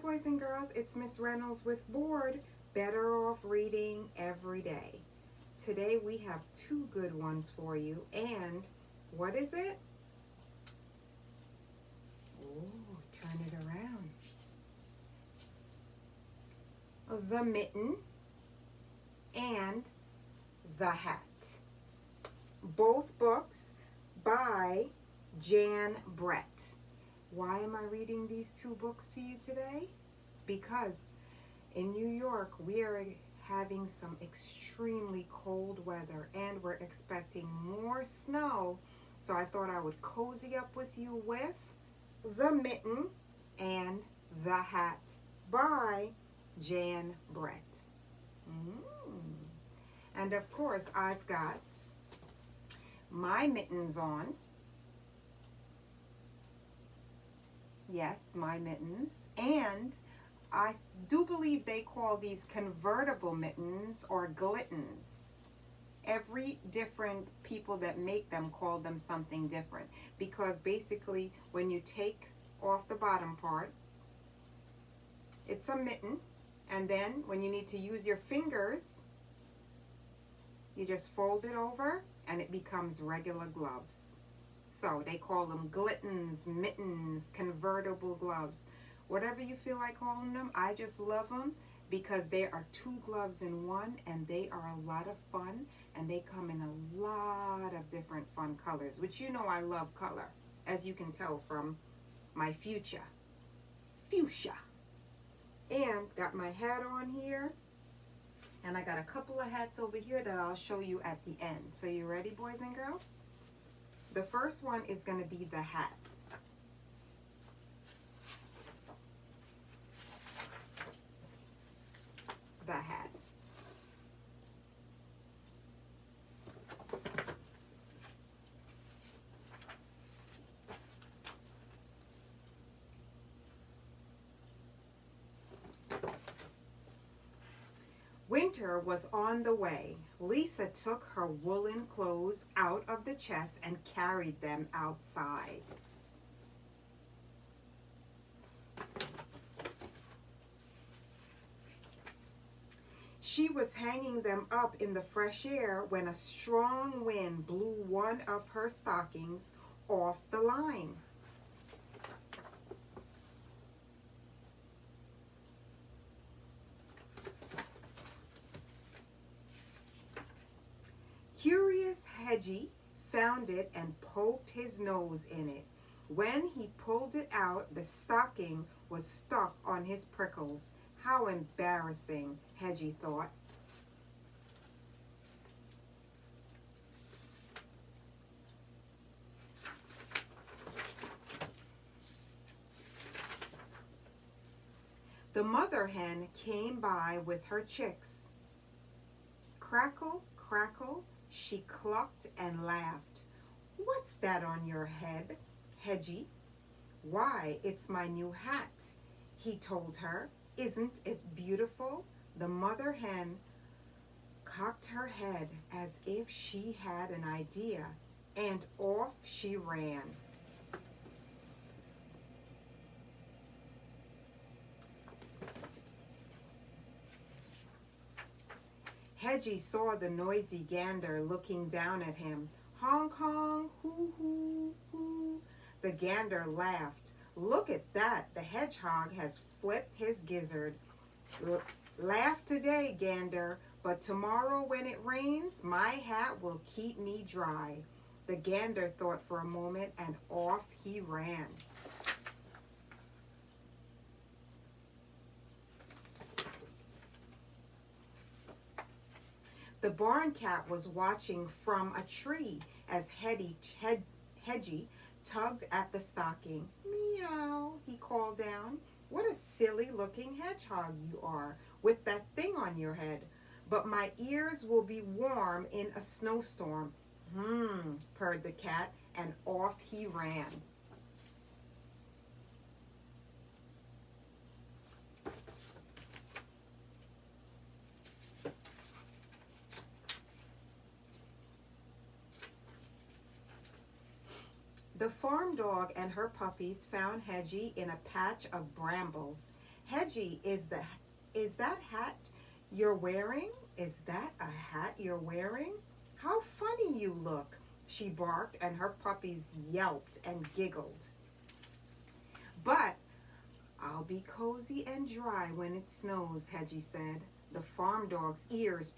boys and girls, it's Miss Reynolds with B.O.R.E.D, Better Off Reading Every Day. Today we have two good ones for you, and what is it? Oh, turn it around. The Mitten and the Hat. Both books by Jan Brett. Why am I reading these two books to you today? Because in New York, we are having some extremely cold weather and we're expecting more snow. So I thought I would cozy up with you with The Mitten and the Hat by Jan Brett. And of course, I've got my mittens on. Yes, my mittens. And I do believe they call these convertible mittens or Glittens. Every different people that make them call them something different. Because basically, when you take off the bottom part, it's a mitten. And then when you need to use your fingers, you just fold it over and it becomes regular gloves. So they call them Glittens, mittens, convertible gloves. Whatever you feel like calling them, I just love them because they are two gloves in one and they are a lot of fun and they come in a lot of different fun colors, which you know I love color, as you can tell from my fuchsia. And got my hat on here. And I got a couple of hats over here that I'll show you at the end. So you ready, boys and girls? The first one is going to be the hat. The hat. Winter was on the way. Lisa took her woolen clothes out of the chest and carried them outside. She was hanging them up in the fresh air when a strong wind blew one of her stockings off the line. Curious Hedgie found it and poked his nose in it. When he pulled it out, the stocking was stuck on his prickles. How embarrassing, Hedgie thought. The mother hen came by with her chicks. Crackle, crackle, she clucked and laughed. What's that on your head, Hedgie? Why, it's my new hat, he told her. Isn't it beautiful? The mother hen cocked her head as if she had an idea, and off she ran. Hedgie saw the noisy gander looking down at him. Honk, honk, hoo, hoo, hoo. The gander laughed. Look at that, the hedgehog has flipped his gizzard. Laugh today, gander, but tomorrow when it rains, my hat will keep me dry. The gander thought for a moment and off he ran. The barn cat was watching from a tree as Hedgie tugged at the stocking. Meow, he called down. What a silly looking hedgehog you are with that thing on your head. But my ears will be warm in a snowstorm. Purred the cat, and off he ran. The farm dog and her puppies found Hedgie in a patch of brambles. Hedgie, is that hat you're wearing? Is that a hat you're wearing? How funny you look, she barked, and her puppies yelped and giggled. But I'll be cozy and dry when it snows, Hedgie said. The farm dog's ears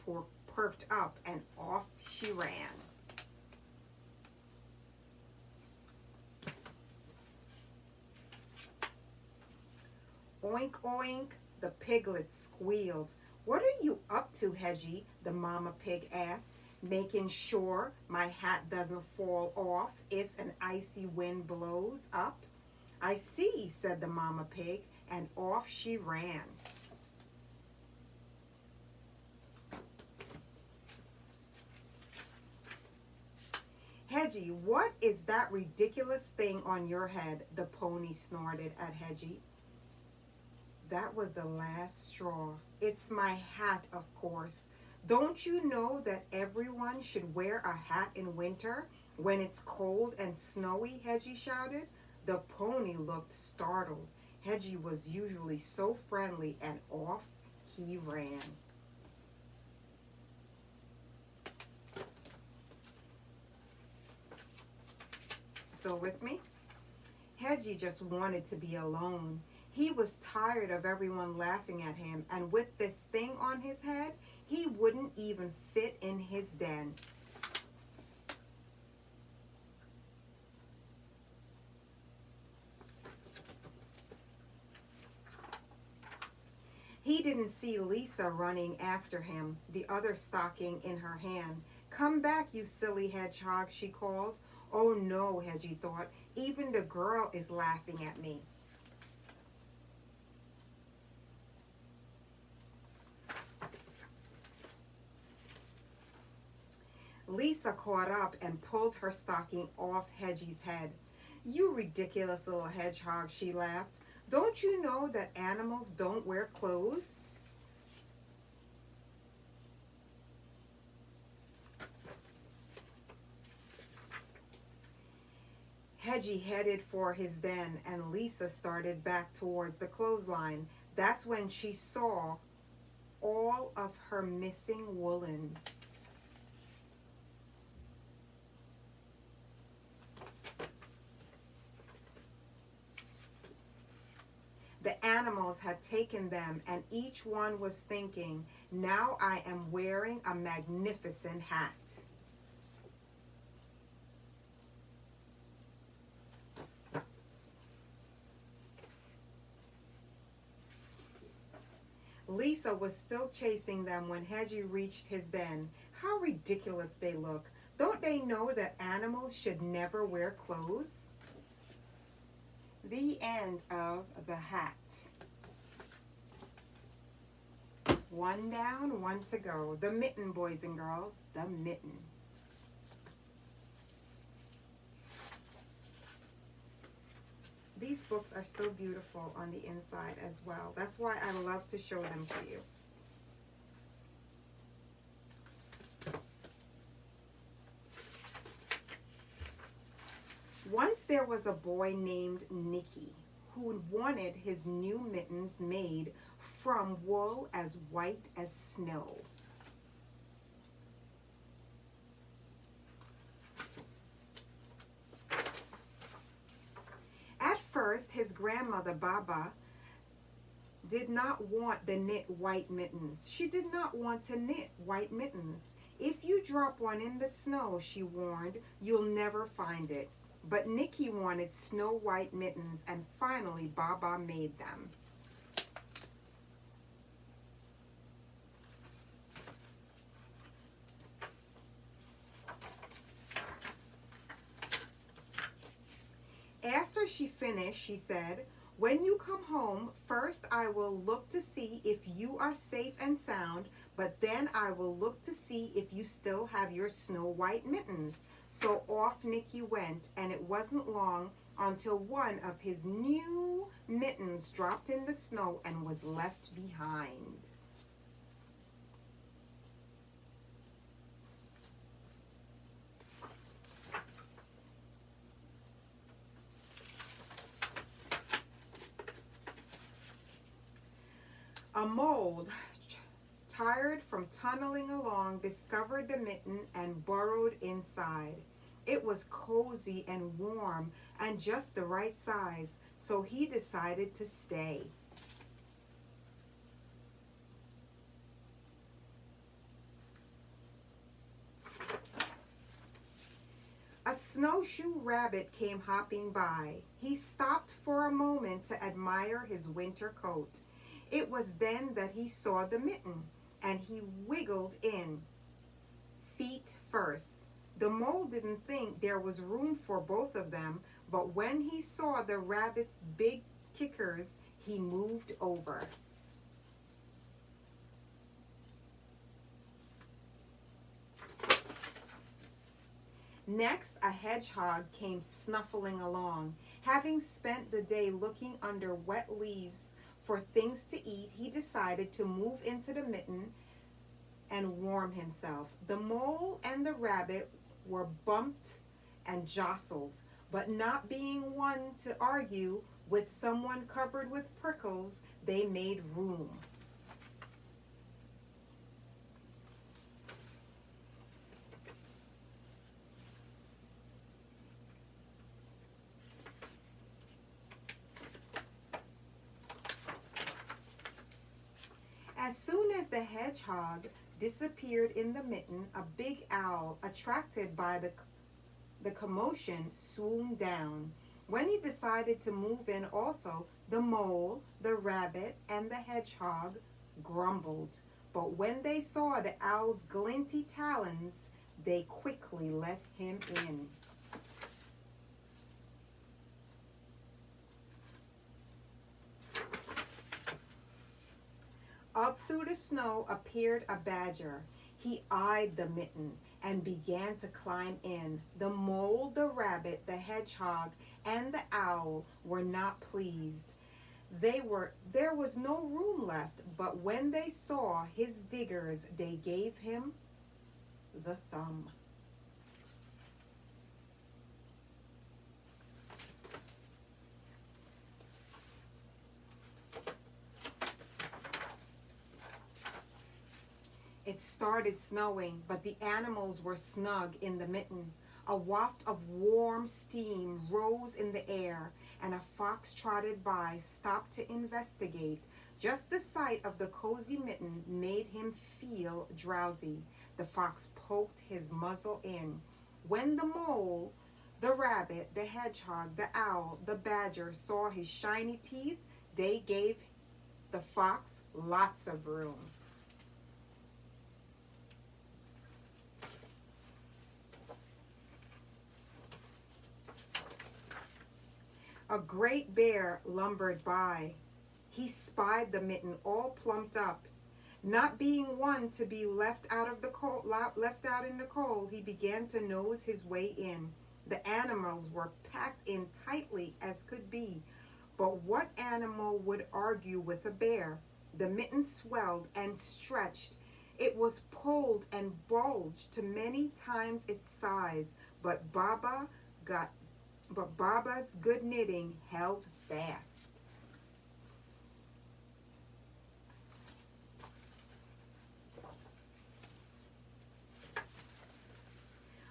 perked up, and off she ran. Oink, oink, the piglet squealed. What are you up to, Hedgie? The mama pig asked, making sure my hat doesn't fall off if an icy wind blows up. I see, said the mama pig, and off she ran. Hedgie, what is that ridiculous thing on your head? The pony snorted at Hedgie. That was the last straw. It's my hat, of course. Don't you know that everyone should wear a hat in winter when it's cold and snowy? Hedgie shouted. The pony looked startled. Hedgie was usually so friendly, and off he ran. Still with me? Hedgie just wanted to be alone. He was tired of everyone laughing at him, and with this thing on his head, he wouldn't even fit in his den. He didn't see Lisa running after him, the other stocking in her hand. Come back, you silly hedgehog, she called. Oh no, Hedgie thought, even the girl is laughing at me. Lisa caught up and pulled her stocking off Hedgie's head. You ridiculous little hedgehog, she laughed. Don't you know that animals don't wear clothes? Hedgie headed for his den, and Lisa started back towards the clothesline. That's when she saw all of her missing woolens. The animals had taken them, and each one was thinking, now I am wearing a magnificent hat. Lisa was still chasing them when Hedgie reached his den. How ridiculous they look. Don't they know that animals should never wear clothes? The end of the hat. One down, one to go. The Mitten, boys and girls. The Mitten. These books are so beautiful on the inside as well. That's why I love to show them to you. Once there was a boy named Nicky who wanted his new mittens made from wool as white as snow. At first, his grandmother, Baba, did not want the knit white mittens. She did not want to knit white mittens. If you drop one in the snow, she warned, you'll never find it. But Nicky wanted snow white mittens, and finally Baba made them. After she finished, she said, when you come home, first I will look to see if you are safe and sound, but then I will look to see if you still have your snow white mittens. So off Nicky went, and it wasn't long until one of his new mittens dropped in the snow and was left behind. A mole, tired from tunneling along, discovered the mitten and burrowed inside. It was cozy and warm and just the right size, so he decided to stay. A snowshoe rabbit came hopping by. He stopped for a moment to admire his winter coat. It was then that he saw the mitten, and he wiggled in, feet first. The mole didn't think there was room for both of them, but when he saw the rabbit's big kickers, he moved over. Next, a hedgehog came snuffling along. Having spent the day looking under wet leaves for things to eat, he decided to move into the mitten and warm himself. The mole and the rabbit were bumped and jostled, but not being one to argue with someone covered with prickles, they made room. As soon as the hedgehog disappeared in the mitten, a big owl, attracted by the commotion, swooned down. When he decided to move in also, the mole, the rabbit, and the hedgehog grumbled. But when they saw the owl's glinty talons, they quickly let him in. Up through the snow appeared a badger. He eyed the mitten and began to climb in. The mole, the rabbit, the hedgehog, and the owl were not pleased. There was no room left, but when they saw his diggers, they gave him the thumb. It started snowing, but the animals were snug in the mitten. A waft of warm steam rose in the air, and a fox trotted by, stopped to investigate. Just the sight of the cozy mitten made him feel drowsy. The fox poked his muzzle in. When the mole, the rabbit, the hedgehog, the owl, the badger saw his shiny teeth, they gave the fox lots of room. A great bear lumbered by. He spied the mitten all plumped up. Not being one to be left out in the cold, he began to nose his way in. The animals were packed in tightly as could be. But what animal would argue with a bear? The mitten swelled and stretched. It was pulled and bulged to many times its size, but Baba's good knitting held fast.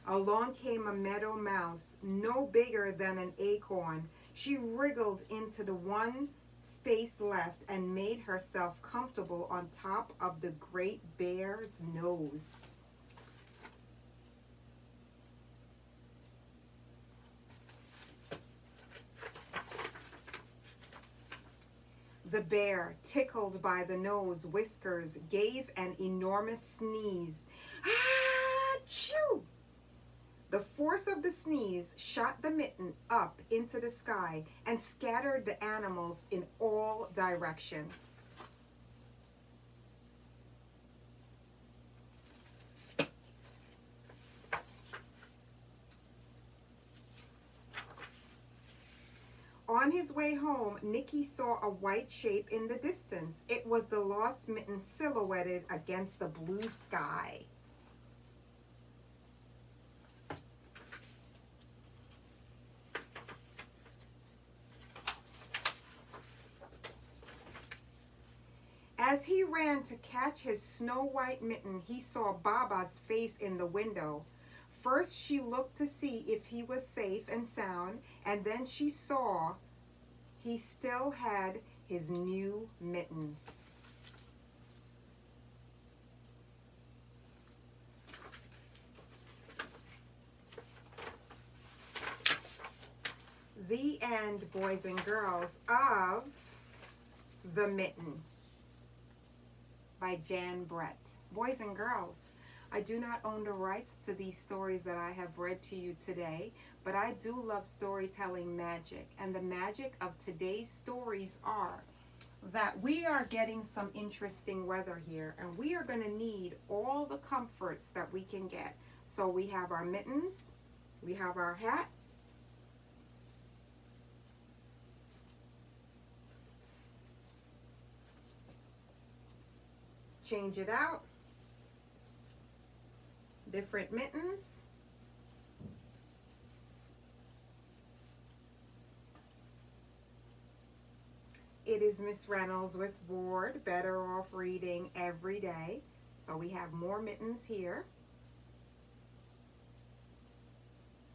Along came a meadow mouse, no bigger than an acorn. She wriggled into the one space left and made herself comfortable on top of the great bear's nose. The bear, tickled by the nose whiskers, gave an enormous sneeze. Achoo! The force of the sneeze shot the mitten up into the sky and scattered the animals in all directions. On his way home, Nicky saw a white shape in the distance. It was the lost mitten silhouetted against the blue sky. As he ran to catch his snow-white mitten, he saw Baba's face in the window. First, she looked to see if he was safe and sound, and then she saw he still had his new mittens. The end, boys and girls, of The Mitten by Jan Brett. Boys and girls, I do not own the rights to these stories that I have read to you today, but I do love storytelling magic. And the magic of today's stories are that we are getting some interesting weather here, and we are going to need all the comforts that we can get. So we have our mittens, we have our hat, change it out, different mittens, it is Miss Reynolds with B.O.R.E.D, Better Off Reading Every Day. So we have more mittens here.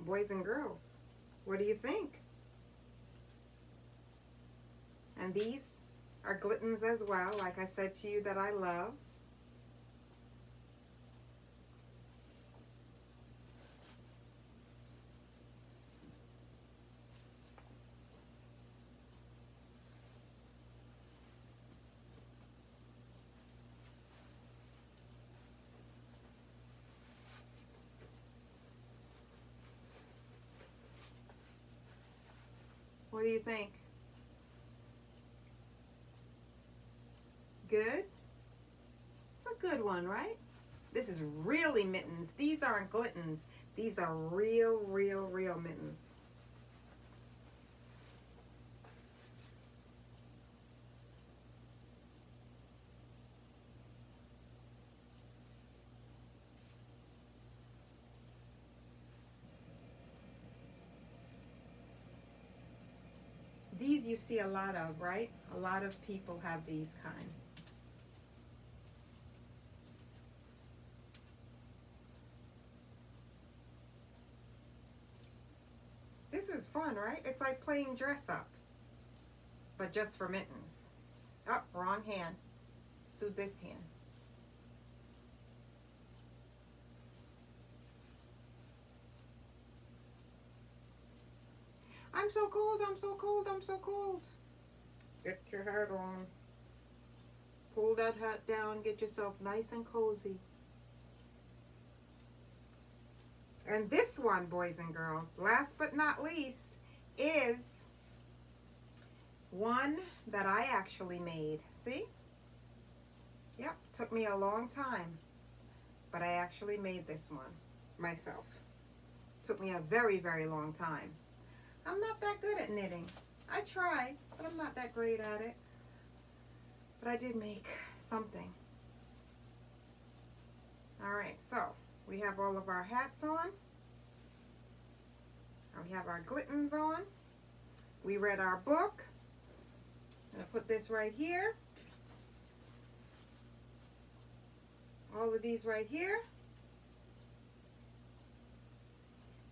Boys and girls, what do you think? And these are Glittens as well, like I said to you that I love. What do you think? Good? It's a good one, right? This is really mittens. These aren't Glittens. These are real mittens. These you see a lot of, right? A lot of people have these kind. This is fun, right? It's like playing dress up, but just for mittens. Oh, wrong hand. Let's do this hand. I'm so cold, I'm so cold, I'm so cold. Get your hat on. Pull that hat down, get yourself nice and cozy. And this one, boys and girls, last but not least, is one that I actually made. See? Yep, took me a long time, but I actually made this one myself. Took me a very long time. I'm not that good at knitting. I try, but I'm not that great at it. But I did make something. All right, so we have all of our hats on. We have our Glittens on. We read our book. I'm gonna put this right here. All of these right here.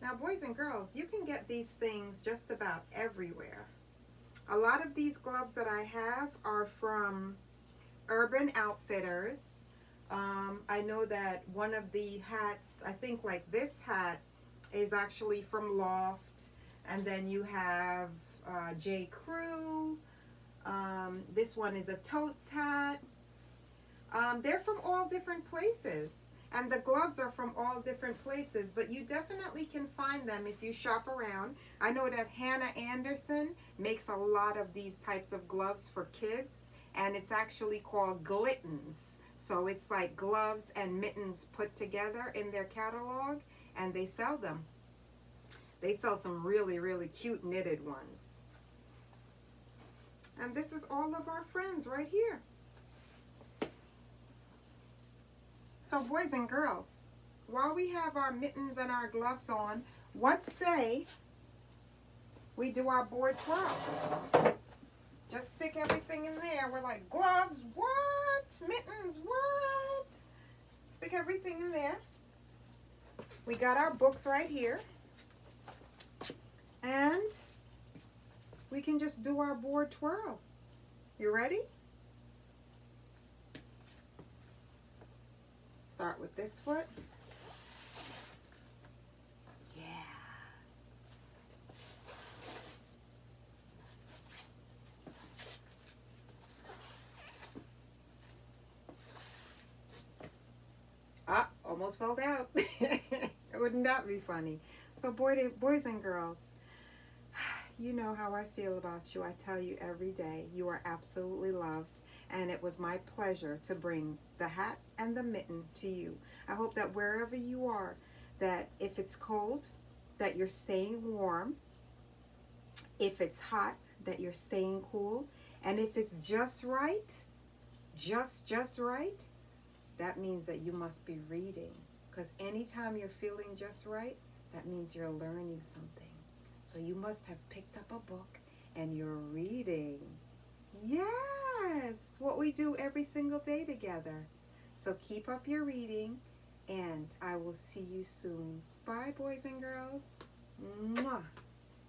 Now, boys and girls, you can get these things just about everywhere. A lot of these gloves that I have are from Urban Outfitters. I know that one of the hats, I think like this hat, is actually from Loft. And then you have J. Crew. This one is a totes hat. They're from all different places. And the gloves are from all different places, but you definitely can find them if you shop around. I know that Hannah Anderson makes a lot of these types of gloves for kids, and it's actually called Glittens. So it's like gloves and mittens put together in their catalog, and they sell them. They sell some really cute knitted ones. And this is all of our friends right here. So boys and girls, while we have our mittens and our gloves on, what say we do our board twirl? Just stick everything in there. We're like, gloves, what? Mittens, what? Stick everything in there. We got our books right here. And we can just do our board twirl. You ready? Start with this foot. Yeah. Ah, almost fell out. Wouldn't that be funny? So boys and girls, you know how I feel about you. I tell you every day, you are absolutely loved. And it was my pleasure to bring the hat and the mitten to you. I hope that wherever you are, that if it's cold, that you're staying warm. If it's hot, that you're staying cool. And if it's just right, just right, that means that you must be reading. Because anytime you're feeling just right, that means you're learning something. So you must have picked up a book and you're reading. Yes, what we do every single day together. So keep up your reading, and I will see you soon. Bye, boys and girls. Mwah.